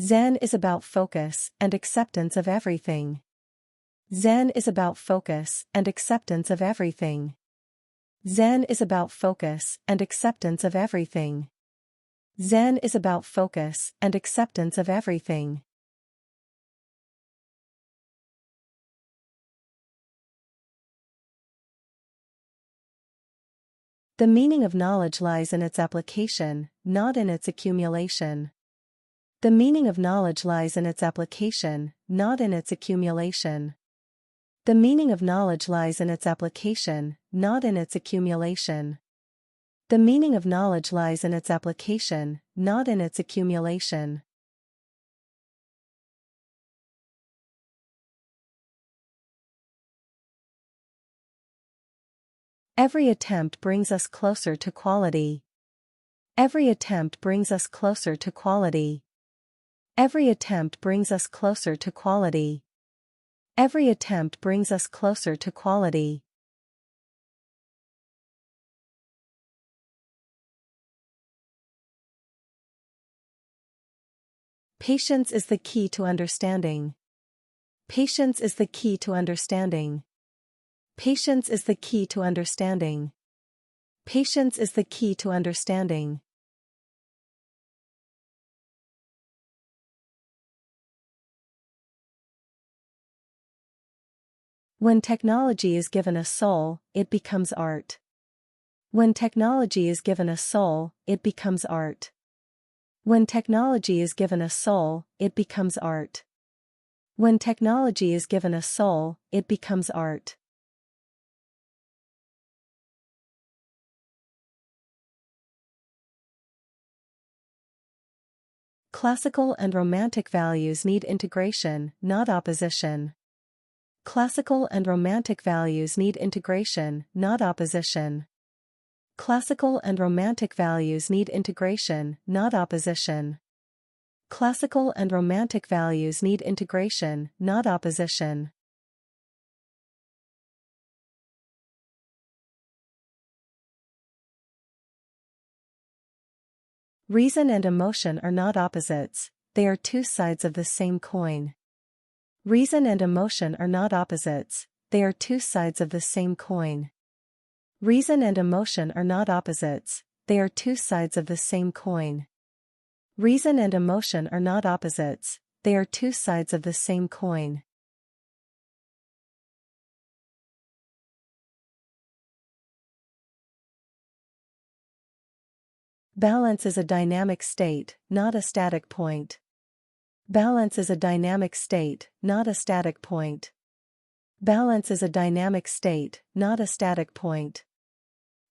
Zen is about focus and acceptance of everything. Zen is about focus and acceptance of everything. Zen is about focus and acceptance of everything. Zen is about focus and acceptance of everything. The meaning of knowledge lies in its application, not in its accumulation. The meaning of knowledge lies in its application, not in its accumulation. The meaning of knowledge lies in its application, not in its accumulation. The meaning of knowledge lies in its application, not in its accumulation. Every attempt brings us closer to quality. Every attempt brings us closer to quality. Every attempt brings us closer to quality. Every attempt brings us closer to quality. Patience is the key to understanding. Patience is the key to understanding. Patience is the key to understanding. Patience is the key to understanding. When technology is given a soul, it becomes art. When technology is given a soul, it becomes art. When technology is given a soul, it becomes art. When technology is given a soul, it becomes art. Classical and romantic values need integration, not opposition. Classical and romantic values need integration, not opposition. Classical and romantic values need integration, not opposition. Classical and romantic values need integration, not opposition. Reason and emotion are not opposites, they are two sides of the same coin. Reason and emotion are not opposites, they are two sides of the same coin. Reason and emotion are not opposites, they are two sides of the same coin. Reason and emotion are not opposites, they are two sides of the same coin. Balance is a dynamic state, not a static point. Balance is a dynamic state, not a static point. Balance is a dynamic state, not a static point.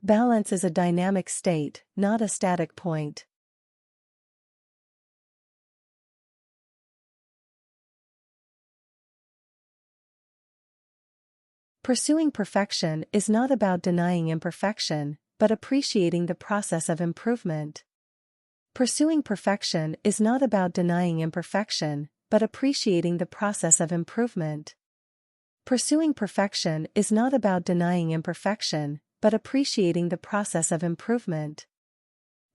Balance is a dynamic state, not a static point. Pursuing perfection is not about denying imperfection, but appreciating the process of improvement. Pursuing perfection is not about denying imperfection, but appreciating the process of improvement. Pursuing perfection is not about denying imperfection, but appreciating the process of improvement.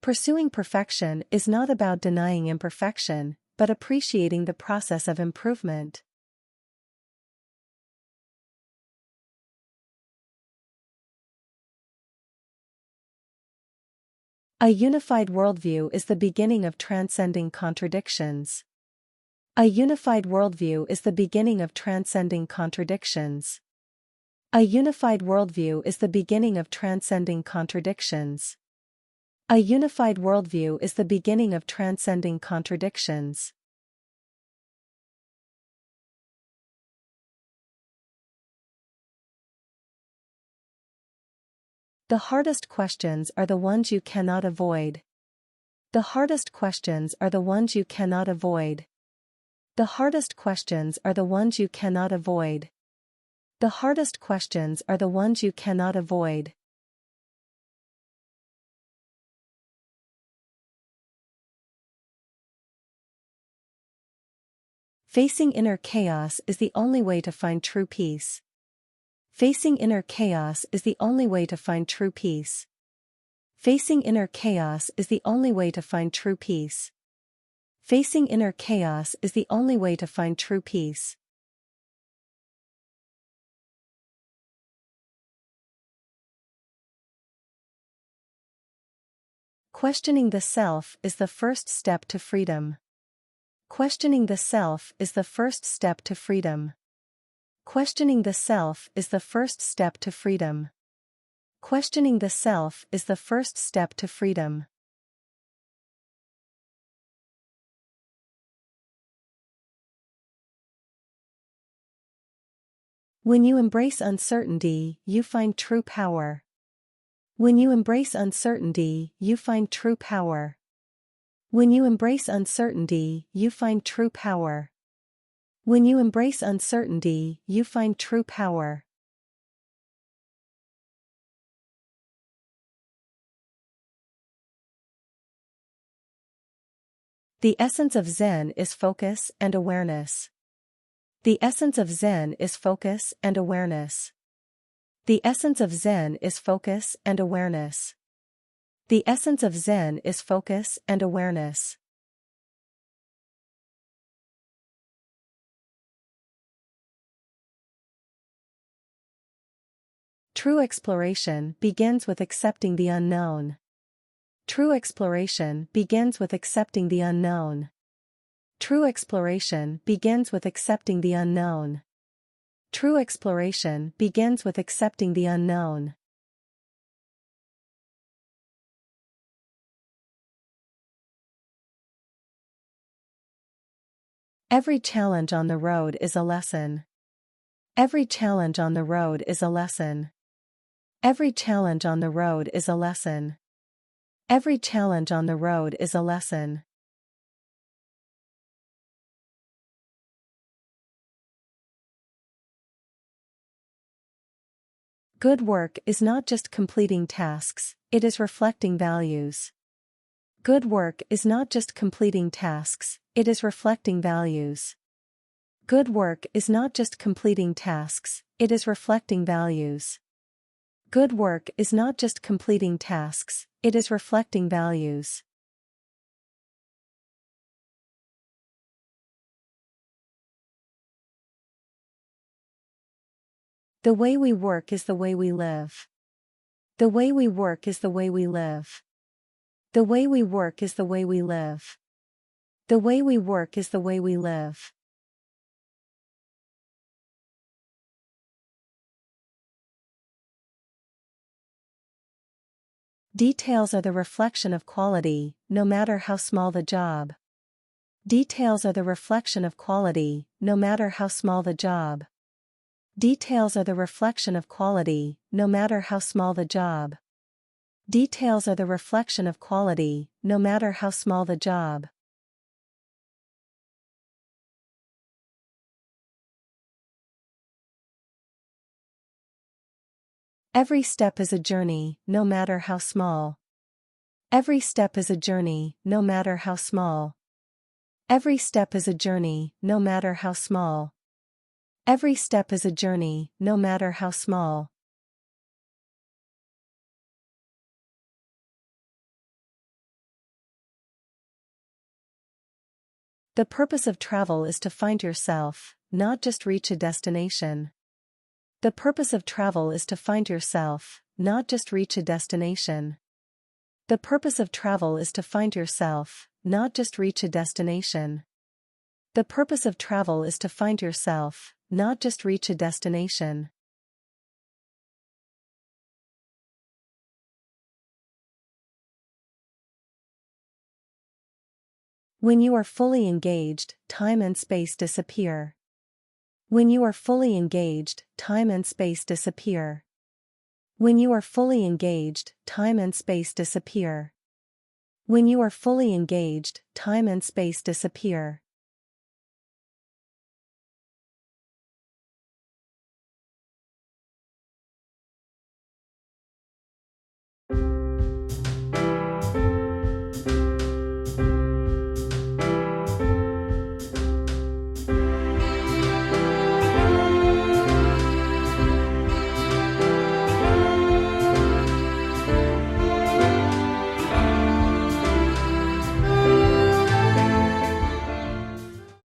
Pursuing perfection is not about denying imperfection, but appreciating the process of improvement. A unified worldview is the beginning of transcending contradictions. A unified worldview is the beginning of transcending contradictions. A unified worldview is the beginning of transcending contradictions. A unified worldview is the beginning of transcending contradictions. The hardest questions are the ones you cannot avoid. The hardest questions are the ones you cannot avoid. The hardest questions are the ones you cannot avoid. The hardest questions are the ones you cannot avoid. Facing inner chaos is the only way to find true peace. Facing inner chaos is the only way to find true peace. Facing inner chaos is the only way to find true peace. Facing inner chaos is the only way to find true peace. Questioning the self is the first step to freedom. Questioning the self is the first step to freedom. Questioning the self is the first step to freedom. Questioning the self is the first step to freedom. When you embrace uncertainty, you find true power. When you embrace uncertainty, you find true power. When you embrace uncertainty, you find true power. When you embrace uncertainty, you find true power. The essence of Zen is focus and awareness. The essence of Zen is focus and awareness. The essence of Zen is focus and awareness. The essence of Zen is focus and awareness. True exploration begins with accepting the unknown. True exploration begins with accepting the unknown. True exploration begins with accepting the unknown. True exploration begins with accepting the unknown. Every challenge on the road is a lesson. Every challenge on the road is a lesson. Every challenge on the road is a lesson. Every challenge on the road is a lesson. Good work is not just completing tasks, it is reflecting values. Good work is not just completing tasks, it is reflecting values. Good work is not just completing tasks, it is reflecting values. Good work is not just completing tasks, it is reflecting values. The way we work is the way we live. The way we work is the way we live. The way we work is the way we live. The way we work is the way we live. Details are the reflection of quality, no matter how small the job. Details are the reflection of quality, no matter how small the job. Details are the reflection of quality, no matter how small the job. Details are the reflection of quality, no matter how small the job. Every step is a journey, no matter how small. Every step is a journey, no matter how small. Every step is a journey, no matter how small. Every step is a journey, no matter how small. The purpose of travel is to find yourself, not just reach a destination. The purpose of travel is to find yourself, not just reach a destination. The purpose of travel is to find yourself, not just reach a destination. The purpose of travel is to find yourself, not just reach a destination. When you are fully engaged, time and space disappear. When you are fully engaged, time and space disappear. When you are fully engaged, time and space disappear. When you are fully engaged, time and space disappear.